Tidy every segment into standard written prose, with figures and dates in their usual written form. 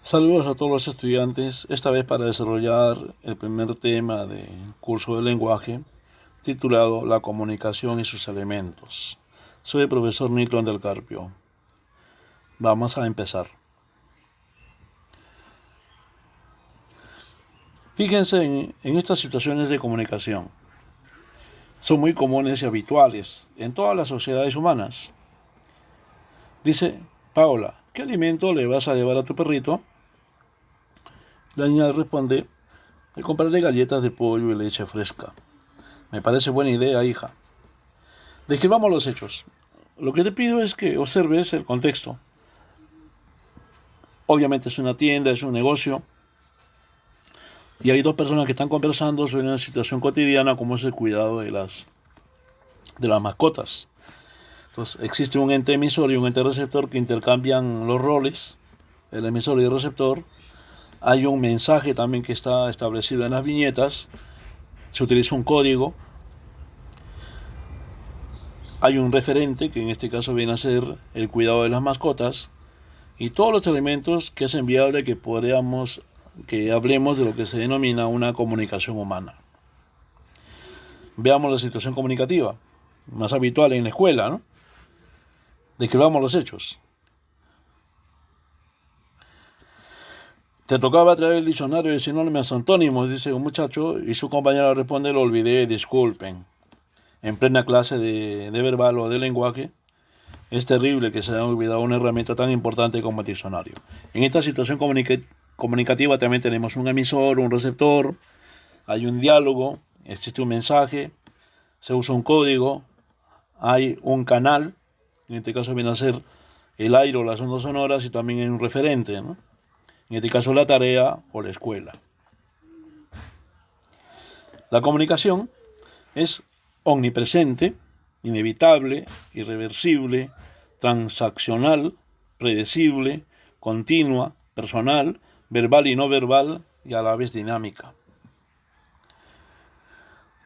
Saludos a todos los estudiantes, esta vez para desarrollar el primer tema del curso de lenguaje titulado La comunicación y sus elementos. Soy el profesor Nilton del Carpio. Vamos a empezar. Fíjense en estas situaciones de comunicación. Son muy comunes y habituales en todas las sociedades humanas. Dice, Paola, ¿qué alimento le vas a llevar a tu perrito? La niña responde, le compraré galletas de pollo y leche fresca. Me parece buena idea, hija. Describamos los hechos. Lo que te pido es que observes el contexto. Obviamente es una tienda, es un negocio, y hay dos personas que están conversando sobre una situación cotidiana como es el cuidado de las mascotas. Entonces existe un ente emisor y un ente receptor que intercambian los roles, el emisor y el receptor. Hay un mensaje también que está establecido en las viñetas, se utiliza un código, hay un referente que en este caso viene a ser el cuidado de las mascotas, y todos los elementos que hacen viable que hablemos de lo que se denomina una comunicación humana. Veamos la situación comunicativa, más habitual en la escuela, ¿no? Describamos los hechos. Te tocaba traer el diccionario de sinónimos antónimos, dice un muchacho, y su compañera responde, lo olvidé, disculpen. En plena clase de verbal o de lenguaje, es terrible que se haya olvidado una herramienta tan importante como el diccionario. En esta situación comunicativa también tenemos un emisor, un receptor, hay un diálogo, existe un mensaje, se usa un código, hay un canal, en este caso viene a ser el aire o las ondas sonoras, y también hay un referente, ¿no? En este caso la tarea o la escuela. La comunicación es omnipresente, inevitable, irreversible, transaccional, predecible, continua, personal, verbal y no verbal, y a la vez dinámica.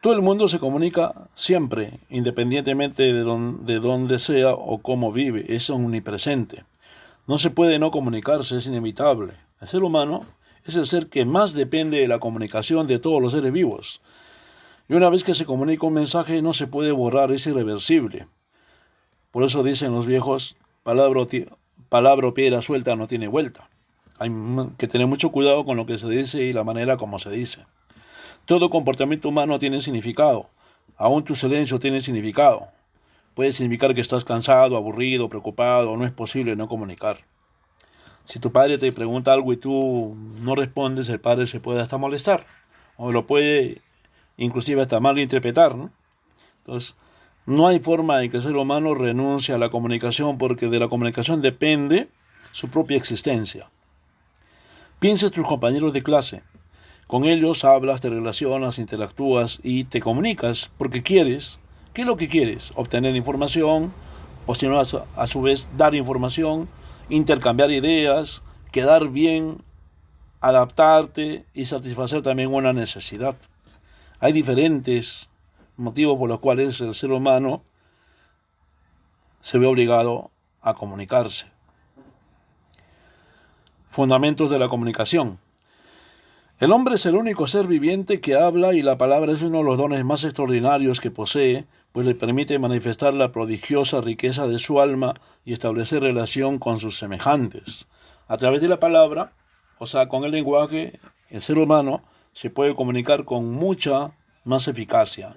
Todo el mundo se comunica siempre, independientemente de dónde sea o cómo vive, es omnipresente. No se puede no comunicarse, es inevitable. El ser humano es el ser que más depende de la comunicación de todos los seres vivos. Y una vez que se comunica un mensaje no se puede borrar, es irreversible. Por eso dicen los viejos, palabra o piedra suelta no tiene vuelta. Hay que tener mucho cuidado con lo que se dice y la manera como se dice. Todo comportamiento humano tiene significado. Aún tu silencio tiene significado. Puede significar que estás cansado, aburrido, preocupado, o no es posible no comunicar. Si tu padre te pregunta algo y tú no respondes, el padre se puede hasta molestar. O lo puede inclusive hasta malinterpretar, ¿no? Entonces, no hay forma de que el ser humano renuncie a la comunicación porque de la comunicación depende su propia existencia. Piensa en tus compañeros de clase. Con ellos hablas, te relacionas, interactúas y te comunicas porque quieres. ¿Qué es lo que quieres? Obtener información, o si no, a su vez dar información, intercambiar ideas, quedar bien, adaptarte y satisfacer también una necesidad. Hay diferentes motivos por los cuales el ser humano se ve obligado a comunicarse. Fundamentos de la comunicación. El hombre es el único ser viviente que habla y la palabra es uno de los dones más extraordinarios que posee, pues le permite manifestar la prodigiosa riqueza de su alma y establecer relación con sus semejantes. A través de la palabra, o sea, con el lenguaje, el ser humano se puede comunicar con mucha más eficacia.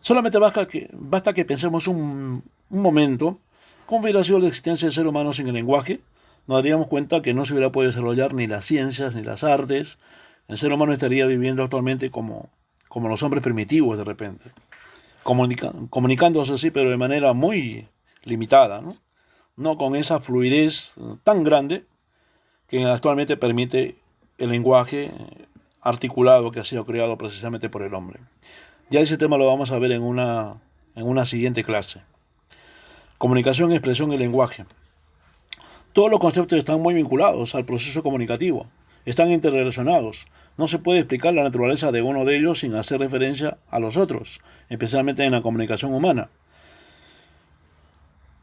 Solamente basta que pensemos un momento cómo hubiera sido la existencia del ser humano sin el lenguaje. Nos daríamos cuenta que no se hubiera podido desarrollar ni las ciencias ni las artes. El ser humano estaría viviendo actualmente como los hombres primitivos de repente, comunicándose así, pero de manera muy limitada, ¿no? No con esa fluidez tan grande que actualmente permite el lenguaje articulado que ha sido creado precisamente por el hombre. Ya ese tema lo vamos a ver en una siguiente clase. Comunicación, expresión y lenguaje. Todos los conceptos están muy vinculados al proceso comunicativo, están interrelacionados. No se puede explicar la naturaleza de uno de ellos sin hacer referencia a los otros, especialmente en la comunicación humana.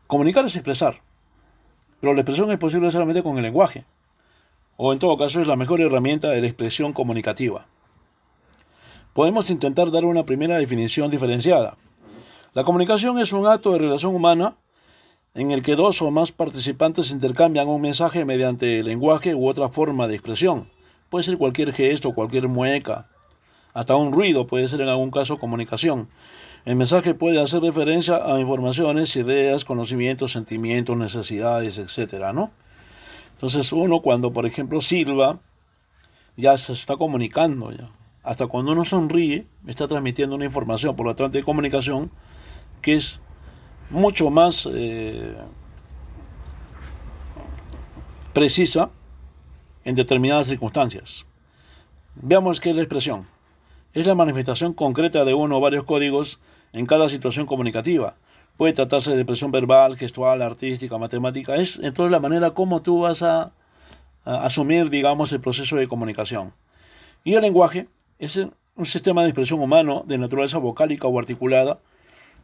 Comunicar es expresar. pero la expresión es posible solamente con el lenguaje, o en todo caso es la mejor herramienta de la expresión comunicativa. Podemos intentar dar una primera definición diferenciada. La comunicación es un acto de relación humana en el que dos o más participantes intercambian un mensaje mediante lenguaje u otra forma de expresión. Puede ser cualquier gesto, cualquier mueca, hasta un ruido puede ser en algún caso comunicación. El mensaje puede hacer referencia a informaciones, ideas, conocimientos, sentimientos, necesidades, etcétera, ¿no? Entonces uno cuando, por ejemplo, silba, ya se está comunicando ya. Hasta cuando uno sonríe, está transmitiendo una información. Por lo tanto, hay comunicación que es mucho más precisa en determinadas circunstancias. Veamos qué es la expresión. Es la manifestación concreta de uno o varios códigos en cada situación comunicativa. Puede tratarse de expresión verbal, gestual, artística, matemática. Es entonces la manera como tú vas a asumir, digamos, el proceso de comunicación. Y el lenguaje es un sistema de expresión humano de naturaleza vocálica o articulada.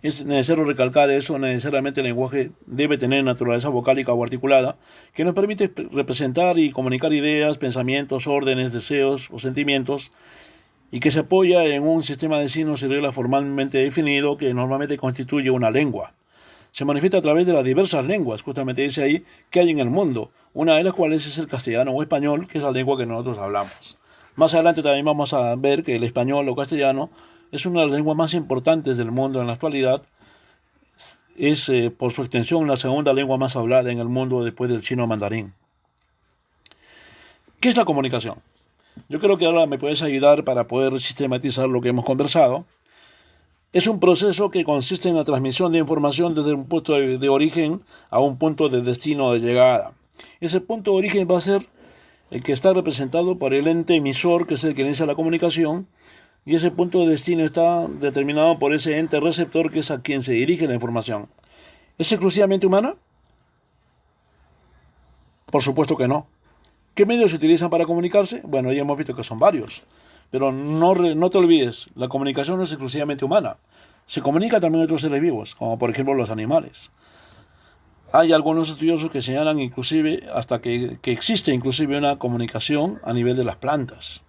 Es necesario recalcar eso, necesariamente el lenguaje debe tener naturaleza vocálica o articulada, que nos permite representar y comunicar ideas, pensamientos, órdenes, deseos o sentimientos, y que se apoya en un sistema de signos y reglas formalmente definido que normalmente constituye una lengua. Se manifiesta a través de las diversas lenguas, justamente dice ahí, que hay en el mundo, una de las cuales es el castellano o español, que es la lengua que nosotros hablamos. Más adelante también vamos a ver que el español o castellano es una de las lenguas más importantes del mundo en la actualidad. Es por su extensión la segunda lengua más hablada en el mundo después del chino mandarín. ¿Qué es la comunicación? Yo creo que ahora me puedes ayudar para poder sistematizar lo que hemos conversado. Es un proceso que consiste en la transmisión de información desde un punto de origen a un punto de destino de llegada. Ese punto de origen va a ser el que está representado por el ente emisor, que es el que inicia la comunicación, y ese punto de destino está determinado por ese ente receptor, que es a quien se dirige la información. ¿Es exclusivamente humana? Por supuesto que no. ¿Qué medios se utilizan para comunicarse? Bueno, ya hemos visto que son varios, pero no te olvides, la comunicación no es exclusivamente humana. Se comunica también otros seres vivos, como por ejemplo los animales. Hay algunos estudiosos que señalan inclusive hasta que existe inclusive una comunicación a nivel de las plantas.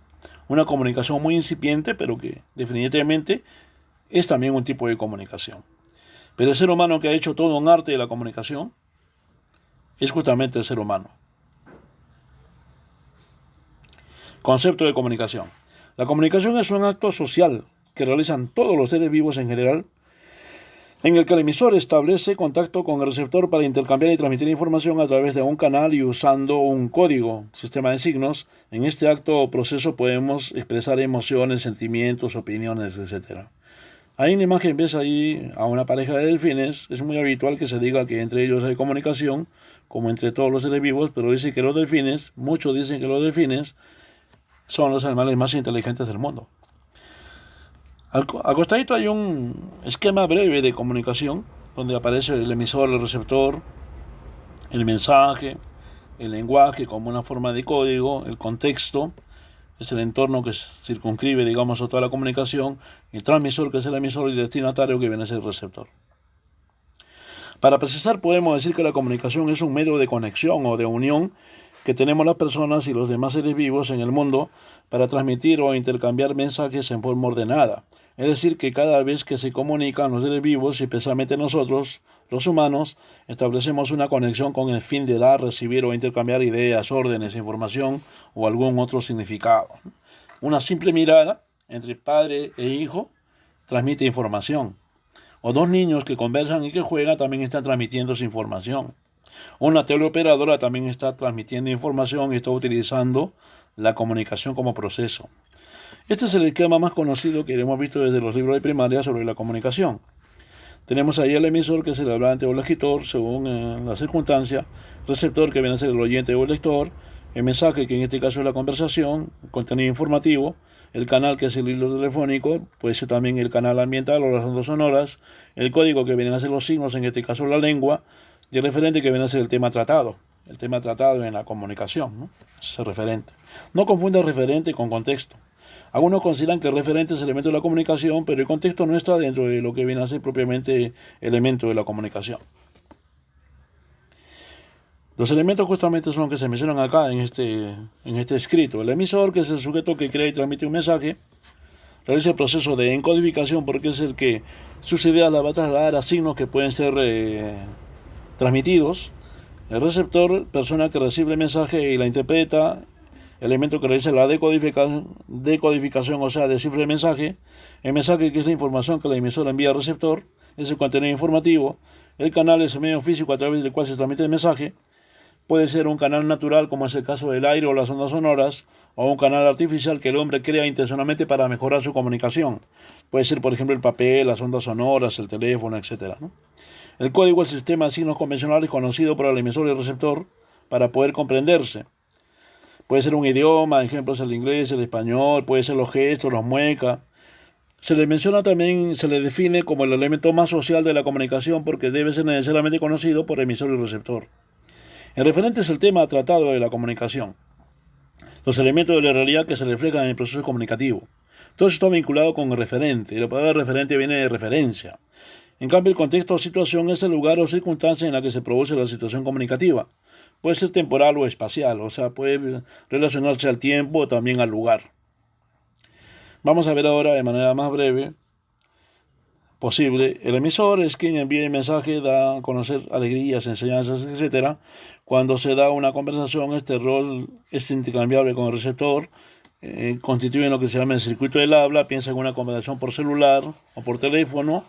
Una comunicación muy incipiente, pero que definitivamente es también un tipo de comunicación. Pero el ser humano que ha hecho todo un arte de la comunicación es justamente el ser humano. Concepto de comunicación. La comunicación es un acto social que realizan todos los seres vivos en general, en el que el emisor establece contacto con el receptor para intercambiar y transmitir información a través de un canal y usando un código, sistema de signos. En este acto o proceso podemos expresar emociones, sentimientos, opiniones, etc. Hay una imagen, ves ahí a una pareja de delfines. Es muy habitual que se diga que entre ellos hay comunicación, como entre todos los seres vivos, pero dice que los delfines, muchos dicen que los delfines son los animales más inteligentes del mundo. Al costadito hay un esquema breve de comunicación donde aparece el emisor, el receptor, el mensaje, el lenguaje como una forma de código, el contexto, es el entorno que circunscribe, digamos, a toda la comunicación, el transmisor, que es el emisor, y el destinatario, que viene a ser el receptor. Para precisar, podemos decir que la comunicación es un medio de conexión o de unión que tenemos las personas y los demás seres vivos en el mundo para transmitir o intercambiar mensajes en forma ordenada. Es decir, que cada vez que se comunican los seres vivos, y especialmente nosotros, los humanos, establecemos una conexión con el fin de dar, recibir o intercambiar ideas, órdenes, información o algún otro significado. Una simple mirada entre padre e hijo transmite información. O dos niños que conversan y que juegan también están transmitiendo esa información. Una teleoperadora también está transmitiendo información y está utilizando la comunicación como proceso. Este es el esquema más conocido que hemos visto desde los libros de primaria sobre la comunicación. Tenemos ahí el emisor, que es el hablante o el escritor, según la circunstancia, receptor, que viene a ser el oyente o el lector, el mensaje, que en este caso es la conversación, el contenido informativo, el canal, que es el hilo telefónico, puede ser también el canal ambiental o las ondas sonoras, el código, que vienen a ser los signos, en este caso la lengua, y el referente, que viene a ser el tema tratado en la comunicación, ¿no? Es el referente. No confunda referente con contexto. Algunos consideran que el referente es elemento de la comunicación, pero el contexto no está dentro de lo que viene a ser propiamente elemento de la comunicación. Los elementos justamente son los que se mencionan acá en este escrito. El emisor, que es el sujeto que crea y transmite un mensaje, realiza el proceso de encodificación porque es el que sus ideas las va a trasladar a signos que pueden ser transmitidos. El receptor, persona que recibe el mensaje y la interpreta, elemento que realiza la decodificación, o sea, descifra el mensaje. El mensaje, que es la información que la emisora envía al receptor, es el contenido informativo. El canal es el medio físico a través del cual se transmite el mensaje. Puede ser un canal natural, como es el caso del aire o las ondas sonoras, o un canal artificial que el hombre crea intencionalmente para mejorar su comunicación. Puede ser, por ejemplo, el papel, las ondas sonoras, el teléfono, etc., ¿no? El código es el sistema de signos convencionales conocido por el emisor y el receptor para poder comprenderse. Puede ser un idioma, ejemplos el inglés, el español, puede ser los gestos, los muecas. Se le menciona también, se le define como el elemento más social de la comunicación porque debe ser necesariamente conocido por emisor y receptor. El referente es el tema tratado de la comunicación, los elementos de la realidad que se reflejan en el proceso comunicativo. Todo esto está vinculado con el referente, y la palabra referente viene de referencia. En cambio, el contexto o situación es el lugar o circunstancia en la que se produce la situación comunicativa. Puede ser temporal o espacial, o sea, puede relacionarse al tiempo o también al lugar. Vamos a ver ahora de manera más breve posible. El emisor es quien envía el mensaje, da a conocer alegrías, enseñanzas, etc. Cuando se da una conversación, este rol es intercambiable con el receptor, constituye lo que se llama el circuito del habla. Piensa en una conversación por celular o por teléfono,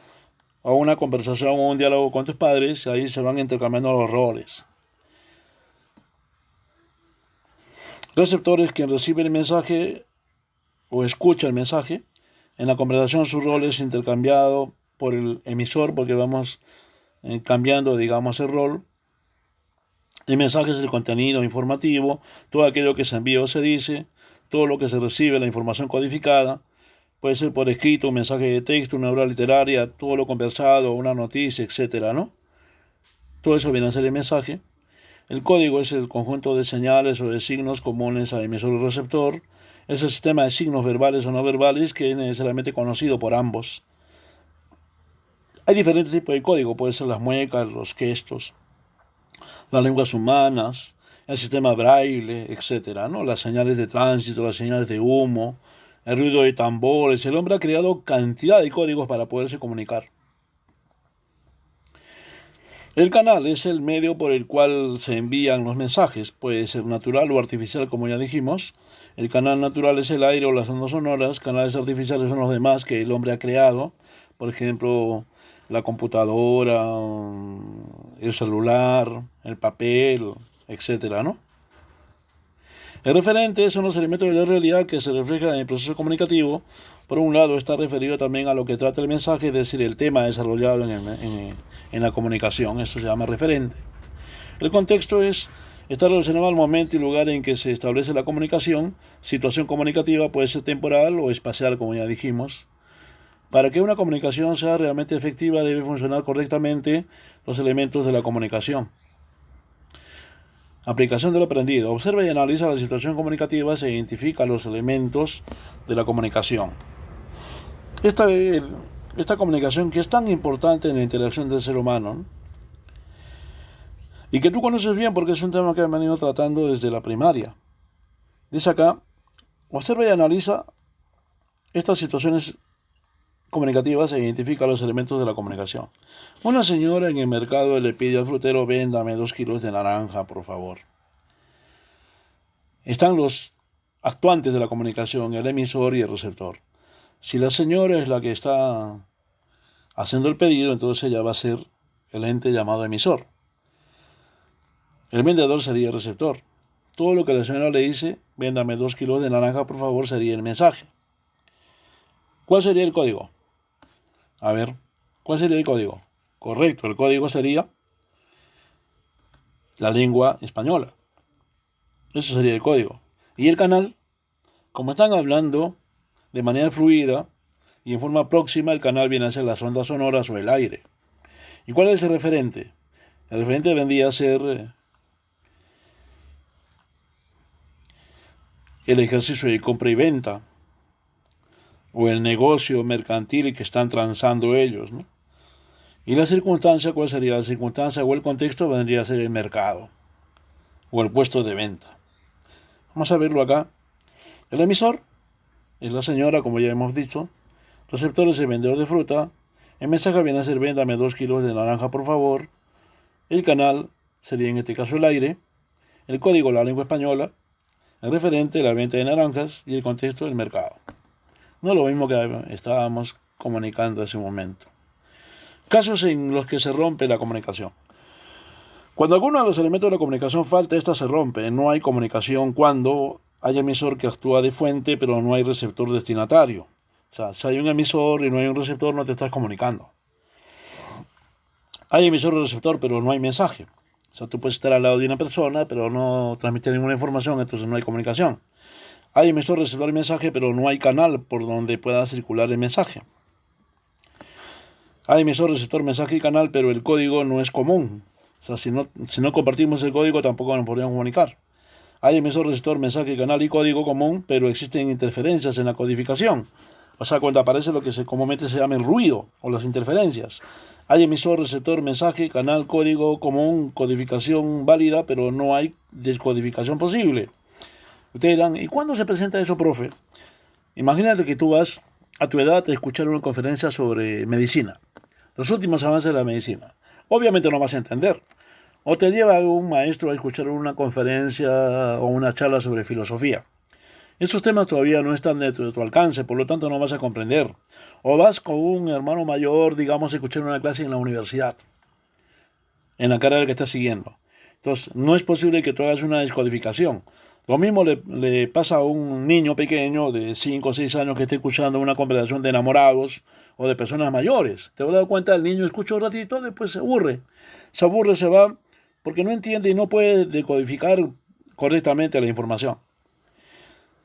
o una conversación o un diálogo con tus padres, ahí se van intercambiando los roles. El receptor es quien recibe el mensaje o escucha el mensaje. En la conversación su rol es intercambiado por el emisor porque vamos cambiando, digamos, el rol. El mensaje es el contenido informativo, todo aquello que se envía o se dice, todo lo que se recibe, la información codificada. Puede ser por escrito, un mensaje de texto, una obra literaria, todo lo conversado, una noticia, etc., ¿no? Todo eso viene a ser el mensaje. El código es el conjunto de señales o de signos comunes a emisor y receptor. Es el sistema de signos verbales o no verbales que es necesariamente conocido por ambos. Hay diferentes tipos de código, pueden ser las muecas, los gestos, las lenguas humanas, el sistema braille, etc., ¿no? Las señales de tránsito, las señales de humo, el ruido de tambores. El hombre ha creado cantidad de códigos para poderse comunicar. El canal es el medio por el cual se envían los mensajes. Puede ser natural o artificial, como ya dijimos. El canal natural es el aire o las ondas sonoras. Canales artificiales son los demás que el hombre ha creado. Por ejemplo, la computadora, el celular, el papel, etc., ¿no? El referente son los elementos de la realidad que se reflejan en el proceso comunicativo. Por un lado, está referido también a lo que trata el mensaje, es decir, el tema desarrollado en la comunicación. Eso se llama referente. El contexto está relacionado al momento y lugar en que se establece la comunicación. Situación comunicativa puede ser temporal o espacial, como ya dijimos. Para que una comunicación sea realmente efectiva, debe funcionar correctamente los elementos de la comunicación. Aplicación de lo aprendido. Observa y analiza la situación comunicativa, se identifica los elementos de la comunicación. Esta comunicación que es tan importante en la interacción del ser humano, ¿no? Y que tú conoces bien porque es un tema que han venido tratando desde la primaria. Dice acá, observa y analiza estas situaciones comunicativas e identifica los elementos de la comunicación. Una señora en el mercado le pide al frutero, véndame 2 kilos de naranja, por favor. Están los actuantes de la comunicación, el emisor y el receptor. Si la señora es la que está haciendo el pedido, entonces ella va a ser el ente llamado emisor. El vendedor sería el receptor. Todo lo que la señora le dice, véndame 2 kilos de naranja, por favor, sería el mensaje. ¿Cuál sería el código? A ver, ¿cuál sería el código? Correcto, el código sería la lengua española. Eso sería el código. Y el canal, como están hablando de manera fluida y en forma próxima, el canal viene a ser las ondas sonoras o el aire. ¿Y cuál es el referente? El referente vendría a ser el ejercicio de compra y venta o el negocio mercantil que están transando ellos, ¿no? Y la circunstancia, ¿cuál sería? La circunstancia o el contexto vendría a ser el mercado. o el puesto de venta. Vamos a verlo acá. El emisor es la señora, como ya hemos dicho. Receptor es el vendedor de fruta. El mensaje viene a ser: véndame 2 kilos de naranja, por favor. El canal sería en este caso el aire. El código, la lengua española. El referente, la venta de naranjas. Y el contexto, el mercado. No es lo mismo que estábamos comunicando en ese momento. Casos en los que se rompe la comunicación. Cuando alguno de los elementos de la comunicación falta, esta se rompe. No hay comunicación cuando hay emisor que actúa de fuente, pero no hay receptor destinatario. O sea, si hay un emisor y no hay un receptor, no te estás comunicando. Hay emisor y receptor, pero no hay mensaje. O sea, tú puedes estar al lado de una persona, pero no transmitir ninguna información, entonces no hay comunicación. Hay emisor, receptor y mensaje, pero no hay canal por donde pueda circular el mensaje. Hay emisor, receptor, mensaje y canal, pero el código no es común. O sea, si no compartimos el código, tampoco nos podríamos comunicar. Hay emisor, receptor, mensaje, canal y código común, pero existen interferencias en la codificación. O sea, cuando aparece lo que comúnmente se llama el ruido o las interferencias. Hay emisor, receptor, mensaje, canal, código común, codificación válida, pero no hay descodificación posible. Ustedes dirán, ¿y cuándo se presenta eso, profe? Imagínate que tú vas a tu edad a escuchar una conferencia sobre medicina, los últimos avances de la medicina. Obviamente no vas a entender. O te lleva un maestro a escuchar una conferencia o una charla sobre filosofía. Estos temas todavía no están dentro de tu alcance, por lo tanto no vas a comprender. O vas con un hermano mayor, digamos, a escuchar una clase en la universidad, en la carrera que estás siguiendo. Entonces, no es posible que tú hagas una descodificación. Lo mismo le pasa a un niño pequeño de 5 o 6 años que esté escuchando una conversación de enamorados o de personas mayores. Te vas a dar cuenta, el niño escucha un ratito, después se aburre. Se aburre, se va, porque no entiende y no puede decodificar correctamente la información.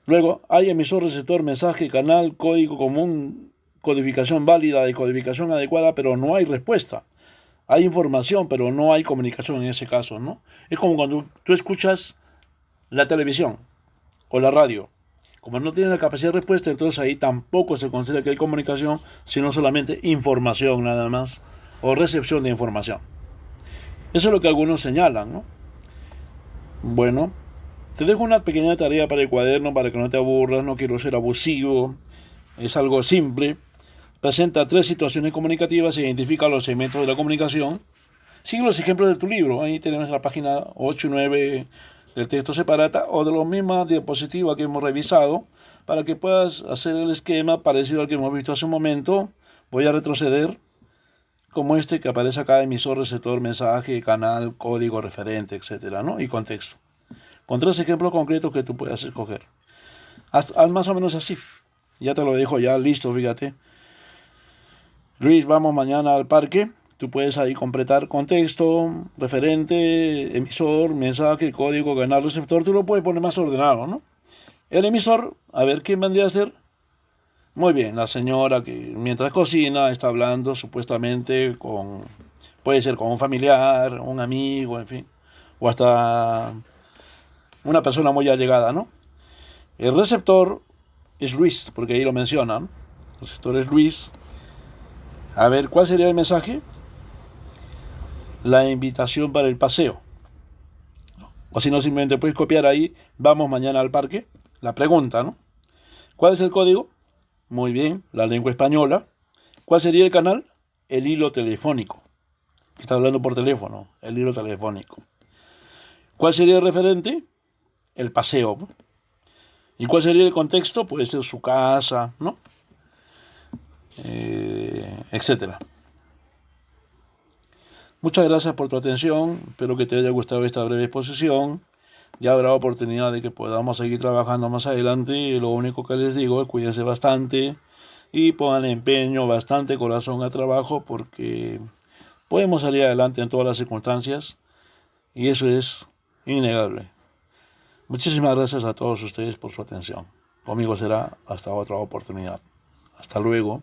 Luego, hay emisor, receptor, mensaje, canal, código común, codificación válida, decodificación adecuada, pero no hay respuesta. Hay información, pero no hay comunicación en ese caso, ¿no? Es como cuando tú escuchas la televisión o la radio. Como no tiene la capacidad de respuesta, entonces ahí tampoco se considera que hay comunicación, sino solamente información nada más, o recepción de información. Eso es lo que algunos señalan, ¿no? Bueno, te dejo una pequeña tarea para el cuaderno para que no te aburras, no quiero ser abusivo, es algo simple. Presenta 3 situaciones comunicativas e identifica los segmentos de la comunicación. Sigue los ejemplos de tu libro, ahí tenemos la página 8 y 9 del texto separata o de la misma diapositiva que hemos revisado para que puedas hacer el esquema parecido al que hemos visto hace un momento. Voy a retroceder como este que aparece acá: emisor, receptor, mensaje, canal, código, referente, etcétera, ¿no? Y contexto. Con 3 ejemplos concretos que tú puedas escoger. Haz más o menos así. Ya te lo dejo ya listo, fíjate. Luis, vamos mañana al parque. Tú puedes ahí completar contexto, referente, emisor, mensaje, código, canal, receptor. Tú lo puedes poner más ordenado, ¿no? El emisor, a ver, ¿quién vendría a ser? Muy bien, la señora que mientras cocina está hablando supuestamente puede ser con un familiar, un amigo, en fin, o hasta una persona muy allegada, ¿no? El receptor es Luis, porque ahí lo mencionan. El receptor es Luis. A ver, ¿cuál sería el mensaje? La invitación para el paseo. O si no, simplemente puedes copiar ahí: vamos mañana al parque. La pregunta, ¿no? ¿Cuál es el código? Muy bien, la lengua española. ¿Cuál sería el canal? El hilo telefónico. Está hablando por teléfono, el hilo telefónico. ¿Cuál sería el referente? El paseo. ¿Y cuál sería el contexto? Puede ser su casa, ¿no? Etcétera. Muchas gracias por tu atención. Espero que te haya gustado esta breve exposición. Ya habrá oportunidad de que podamos seguir trabajando más adelante. Y lo único que les digo es: cuídense bastante y pongan empeño, bastante corazón al trabajo, porque podemos salir adelante en todas las circunstancias y eso es innegable. Muchísimas gracias a todos ustedes por su atención. Conmigo será hasta otra oportunidad. Hasta luego.